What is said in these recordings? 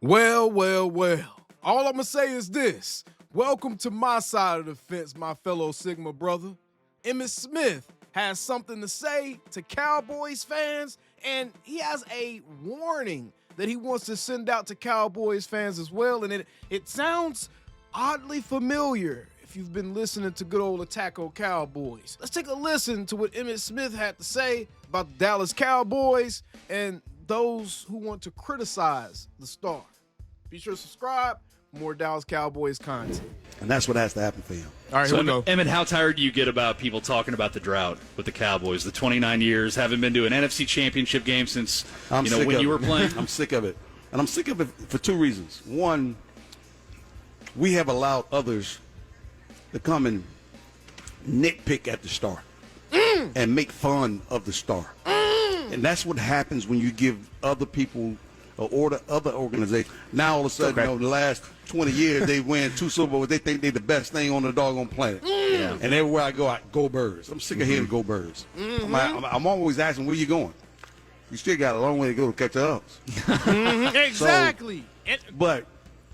Well. All I'm going to say is this. Welcome to my side of the fence, my fellow Sigma brother. Emmitt Smith has something to say to Cowboys fans, and he has a warning that he wants to send out to Cowboys fans as well. And it sounds oddly familiar if you've been listening to good old Attacko Cowboys. Let's take a listen to what Emmitt Smith had to say about the Dallas Cowboys and those who want to criticize the star. Be sure to subscribe for more Dallas Cowboys content. And that's what has to happen for him. All right, so, here we go. Emmitt, how tired do you get about people talking about the drought with the Cowboys? The 29 years, haven't been to an NFC championship game since when you were playing? I'm sick of it. And I'm sick of it for two reasons. One, we have allowed others to come and nitpick at the star and make fun of the star. And that's what happens when you give other people or other organizations. Now all of a sudden, the last 20 years, they win 2 Super Bowls. They think they're the best thing on the doggone planet. Yeah. And everywhere I go, go Birds. I'm sick of hearing go Birds. I'm always asking, where you going? You still got a long way to go to catch the ups. Exactly. So,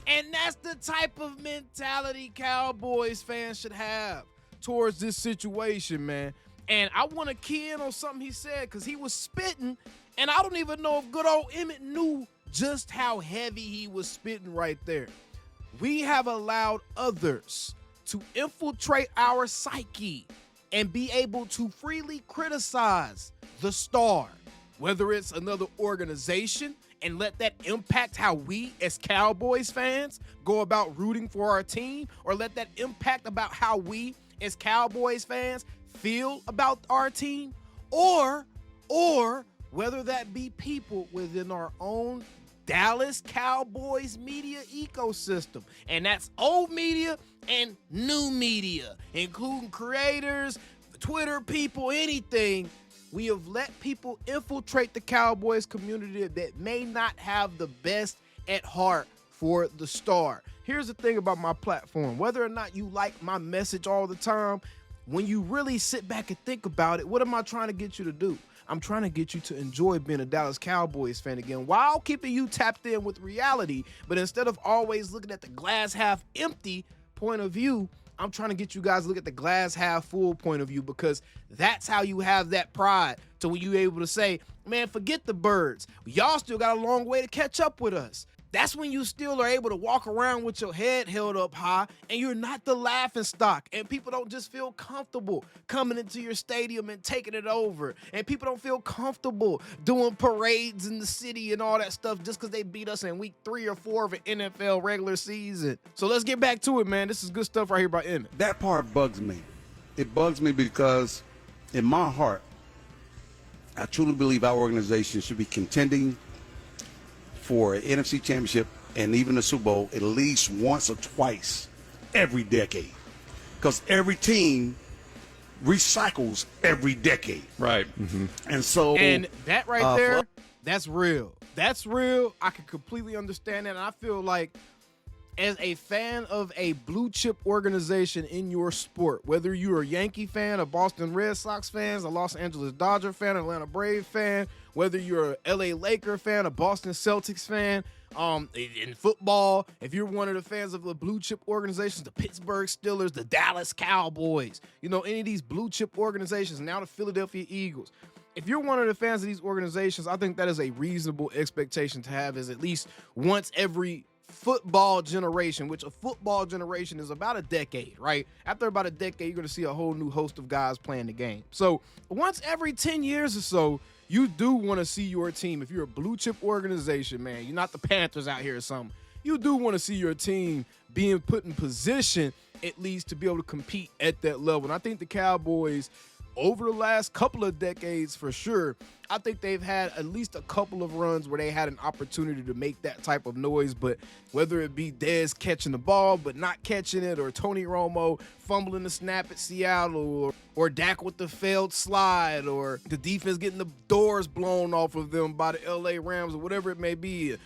And that's the type of mentality Cowboys fans should have towards this situation, man. And I want to key in on something he said because he was spitting, and I don't even know if good old Emmitt knew just how heavy he was spitting right there. We have allowed others to infiltrate our psyche and be able to freely criticize the star, whether it's another organization, and let that impact how we as Cowboys fans go about rooting for our team, or let that impact about how we as Cowboys fans feel about our team, or whether that be people within our own Dallas Cowboys media ecosystem. And that's old media and new media, including creators, Twitter people, anything. We have let people infiltrate the Cowboys community that may not have the best at heart for the star. Here's the thing about my platform. Whether or not you like my message all the time, when you really sit back and think about it, what am I trying to get you to do? I'm trying to get you to enjoy being a Dallas Cowboys fan again while keeping you tapped in with reality. But instead of always looking at the glass half empty point of view, I'm trying to get you guys to look at the glass half full point of view, because that's how you have that pride to when you're able to say, man, forget the Birds. Y'all still got a long way to catch up with us. That's when you still are able to walk around with your head held up high and you're not the laughing stock, and people don't just feel comfortable coming into your stadium and taking it over, and people don't feel comfortable doing parades in the city and all that stuff just because they beat us in week 3 or 4 of an NFL regular season. So let's get back to it, man. This is good stuff right here by Emmitt. that part bugs me. It bugs me because in my heart, I truly believe our organization should be contending for an NFC championship and even a Super Bowl at least once or twice every decade. Because every team recycles every decade. Right. And so... And that right there, that's real. That's real. I can completely understand that. And I feel like as a fan of a blue chip organization in your sport, whether you're a Yankee fan, a Boston Red Sox fan, a Los Angeles Dodger fan, an Atlanta Brave fan, whether you're a LA Laker fan, a Boston Celtics fan, in football, if you're one of the fans of the blue chip organizations, the Pittsburgh Steelers, the Dallas Cowboys, any of these blue chip organizations, now the Philadelphia Eagles. If you're one of the fans of these organizations, I think that is a reasonable expectation to have, is at least once every football generation, which a football generation is about a decade, right? After about a decade, you're going to see a whole new host of guys playing the game. So once every 10 years or so, you do want to see your team. If you're a blue chip organization, man, you're not the Panthers out here or something. You do want to see your team being put in position at least to be able to compete at that level. And I think the Cowboys, over the last couple of decades for sure, I think they've had at least a couple of runs where they had an opportunity to make that type of noise. But whether it be Dez catching the ball but not catching it, or Tony Romo fumbling the snap at Seattle, or Dak with the failed slide, or the defense getting the doors blown off of them by the LA Rams, or whatever it may be,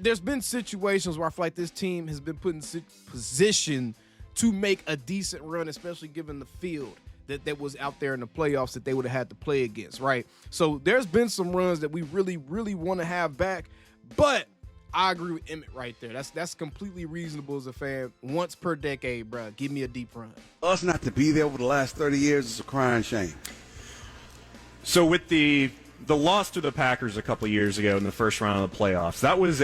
there's been situations where I feel like this team has been put in position to make a decent run, especially given the field that was out there in the playoffs that they would have had to play against, right? So there's been some runs that we really, really want to have back, but I agree with Emmitt right there. That's completely reasonable as a fan. Once per decade, bro. Give me a deep run. Us not to be there over the last 30 years is a crying shame. So with the loss to the Packers a couple years ago in the first round of the playoffs, that was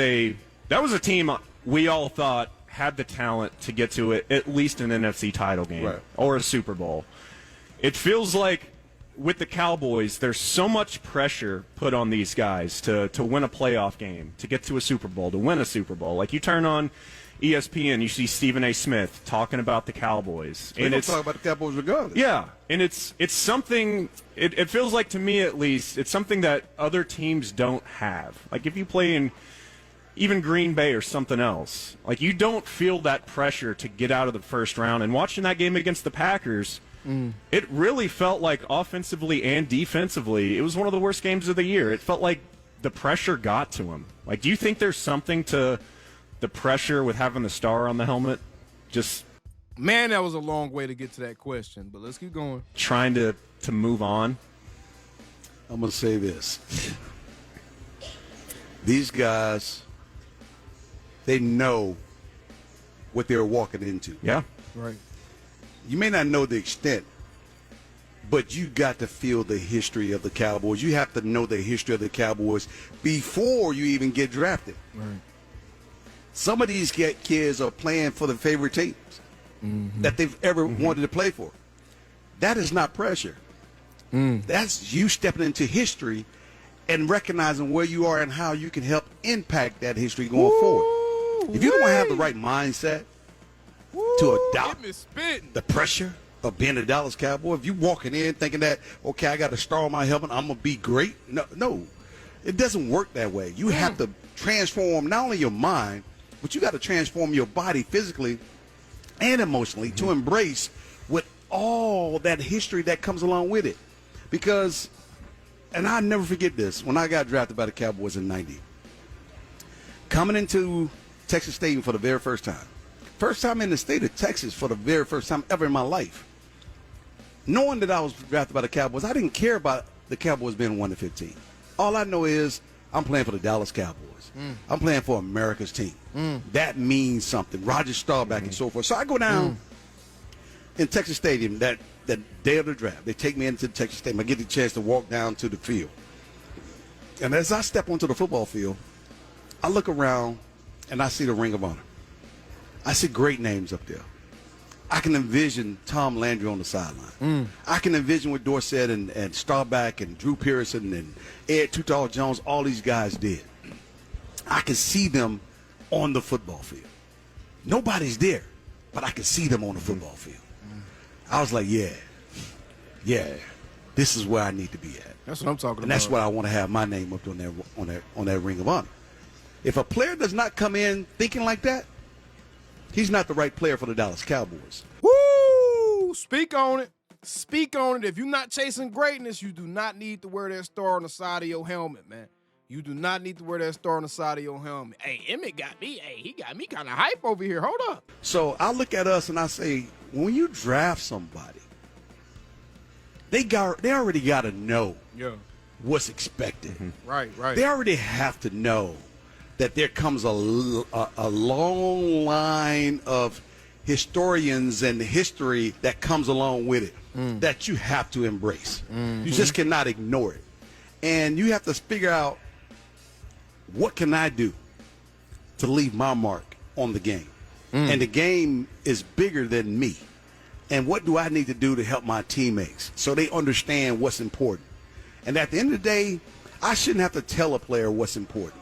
a team we all thought had the talent to get to at least an NFC title game or a Super Bowl. It feels like with the Cowboys, there's so much pressure put on these guys to win a playoff game, to get to a Super Bowl, to win a Super Bowl. Like you turn on ESPN, you see Stephen A. Smith talking about the Cowboys. And it's talk about the Cowboys regardless. Yeah, and it's something, it feels like to me at least, it's something that other teams don't have. Like if you play in even Green Bay or something else, like you don't feel that pressure to get out of the first round. And watching that game against the Packers, it really felt like offensively and defensively, it was one of the worst games of the year. It felt like the pressure got to him. Like, do you think there's something to the pressure with having the star on the helmet? Just Man, that was a long way to get to that question, but let's keep going. trying to move on? I'm going to say this. These guys, they know what they're walking into. Yeah. Right. You may not know the extent, but you got to feel the history of the Cowboys. You have to know the history of the Cowboys before you even get drafted. Right. Some of these kids are playing for the favorite teams that they've ever wanted to play for. That is not pressure. That's you stepping into history and recognizing where you are and how you can help impact that history going forward. If you don't have the right mindset to adopt the pressure of being a Dallas Cowboy, if you're walking in thinking that, okay, I got a star on my helmet, I'm going to be great. No, it doesn't work that way. You have to transform not only your mind, but you got to transform your body physically and emotionally to embrace with all that history that comes along with it. Because, and I'll never forget this, when I got drafted by the Cowboys in 90, coming into Texas Stadium for the very first time in the state of Texas for the very first time ever in my life, knowing that I was drafted by the Cowboys, I didn't care about the Cowboys being 1-15. All I know is I'm playing for the Dallas Cowboys. I'm playing for America's team. That means something. Roger Staubach and so forth. So I go down in Texas Stadium that day of the draft. They take me into the Texas Stadium. I get the chance to walk down to the field. And as I step onto the football field, I look around and I see the Ring of Honor. I see great names up there. I can envision Tom Landry on the sideline. I can envision what Dorsett and Staubach and Drew Pearson and Ed Tuttle Jones, all these guys did. I can see them on the football field. Nobody's there, but I can see them on the football field. I was like, yeah, this is where I need to be at. That's what I'm talking about. And that's why I want to have my name up on that Ring of Honor. If a player does not come in thinking like that, he's not the right player for the Dallas Cowboys. Woo! Speak on it. Speak on it. If you're not chasing greatness, you do not need to wear that star on the side of your helmet, man. You do not need to wear that star on the side of your helmet. Hey, Emmitt got me. Hey, he got me kind of hype over here. Hold up. So I look at us and I say, when you draft somebody, they already got to know what's expected. Right. They already have to know that there comes a long line of historians and history that comes along with it that you have to embrace. You just cannot ignore it. And you have to figure out, what can I do to leave my mark on the game? And the game is bigger than me. And what do I need to do to help my teammates so they understand what's important? And at the end of the day, I shouldn't have to tell a player what's important.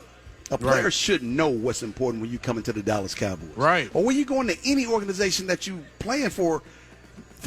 A player should know what's important when you come into the Dallas Cowboys. Right. Or when you go into any organization that you playing for.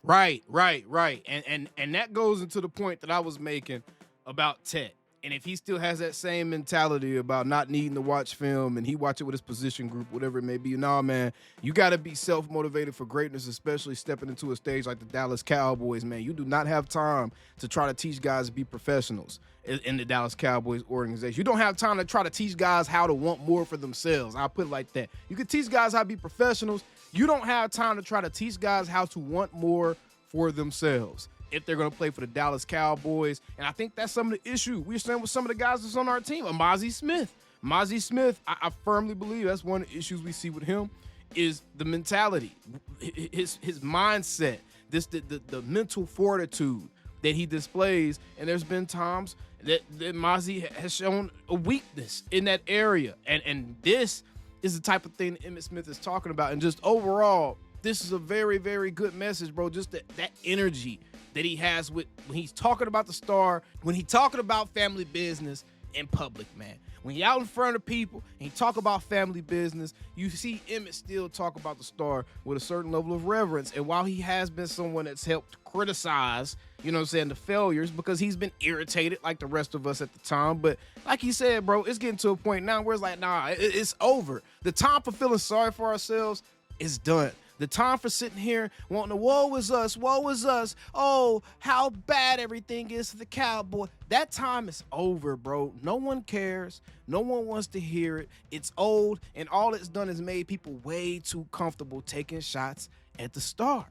Right. And that goes into the point that I was making about Ted. And if he still has that same mentality about not needing to watch film and he watch it with his position group, whatever it may be, nah, man, you got to be self-motivated for greatness, especially stepping into a stage like the Dallas Cowboys, man. You do not have time to try to teach guys to be professionals in the Dallas Cowboys organization. You don't have time to try to teach guys how to want more for themselves. I'll put it like that. You can teach guys how to be professionals. You don't have time to try to teach guys how to want more for themselves if they're going to play for the Dallas Cowboys. And I think that's some of the issue we're seeing with some of the guys that's on our team. Emmitt Smith. Mozzie Smith, I firmly believe that's one of the issues we see with him is the mentality, his mindset, the mental fortitude that he displays. And there's been times that Mozzie has shown a weakness in that area. And this is the type of thing that Emmitt Smith is talking about. And just overall, this is a very, very good message, bro. Just that energy that he has when he's talking about the Star, when he's talking about family business in public, man. When he out in front of people and he talk about family business, you see Emmitt still talk about the Star with a certain level of reverence. And while he has been someone that's helped criticize, you know what I'm saying, the failures, because he's been irritated like the rest of us at the time. But like he said, bro, it's getting to a point now where it's like, nah, it's over. The time for feeling sorry for ourselves is done. The time for sitting here wanting to, woe is us, oh, how bad everything is for the Cowboys. That time is over, bro. No one cares. No one wants to hear it. It's old, and all it's done is made people way too comfortable taking shots at the Star.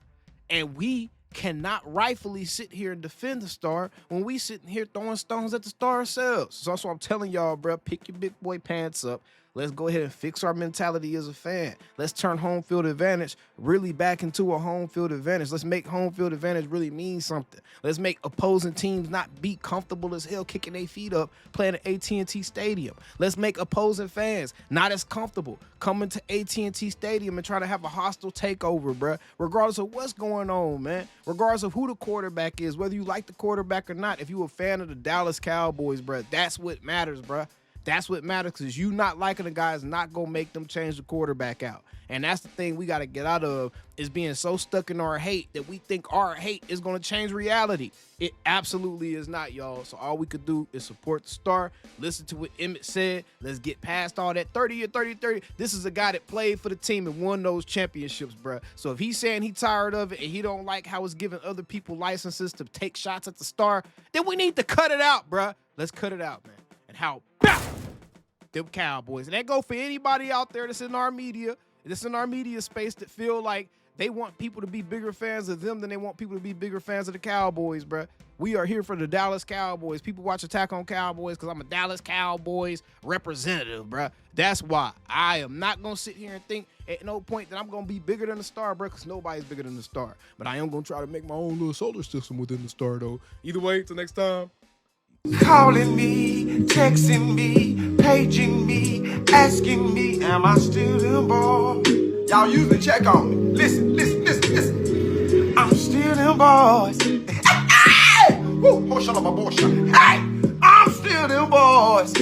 And we cannot rightfully sit here and defend the Star when we sitting here throwing stones at the Star ourselves. So that's what I'm telling y'all, bro. Pick your big boy pants up. Let's go ahead and fix our mentality as a fan. Let's turn home field advantage really back into a home field advantage. Let's make home field advantage really mean something. Let's make opposing teams not be comfortable as hell kicking their feet up playing at AT&T Stadium. Let's make opposing fans not as comfortable coming to AT&T Stadium and trying to have a hostile takeover, bruh. Regardless of what's going on, man. Regardless of who the quarterback is, whether you like the quarterback or not. If you a fan of the Dallas Cowboys, bruh, that's what matters, bruh. That's what matters, because you not liking the guy is not going to make them change the quarterback out. And that's the thing we got to get out of, is being so stuck in our hate that we think our hate is going to change reality. It absolutely is not, y'all. So all we could do is support the Star, listen to what Emmitt said. Let's get past all that 30 or 30. This is a guy that played for the team and won those championships, bruh. So if he's saying he's tired of it and he don't like how it's giving other people licenses to take shots at the Star, then we need to cut it out, bruh. Let's cut it out, man. And how about them Cowboys? And that go for anybody out there that's in our media space that feel like they want people to be bigger fans of them than they want people to be bigger fans of the Cowboys, bruh. We are here for the Dallas Cowboys. People watch Attack on Cowboys because I'm a Dallas Cowboys representative, bruh. That's why I am not going to sit here and think at no point that I'm going to be bigger than the Star, bruh, because nobody's bigger than the Star. But I am going to try to make my own little solar system within the Star, though. Either way, till next time. Calling me, texting me, paging me, asking me, am I still them boys? Y'all usually check on me. Listen. I'm still them boys. Hey! Woo! Hey! I'm still them boys.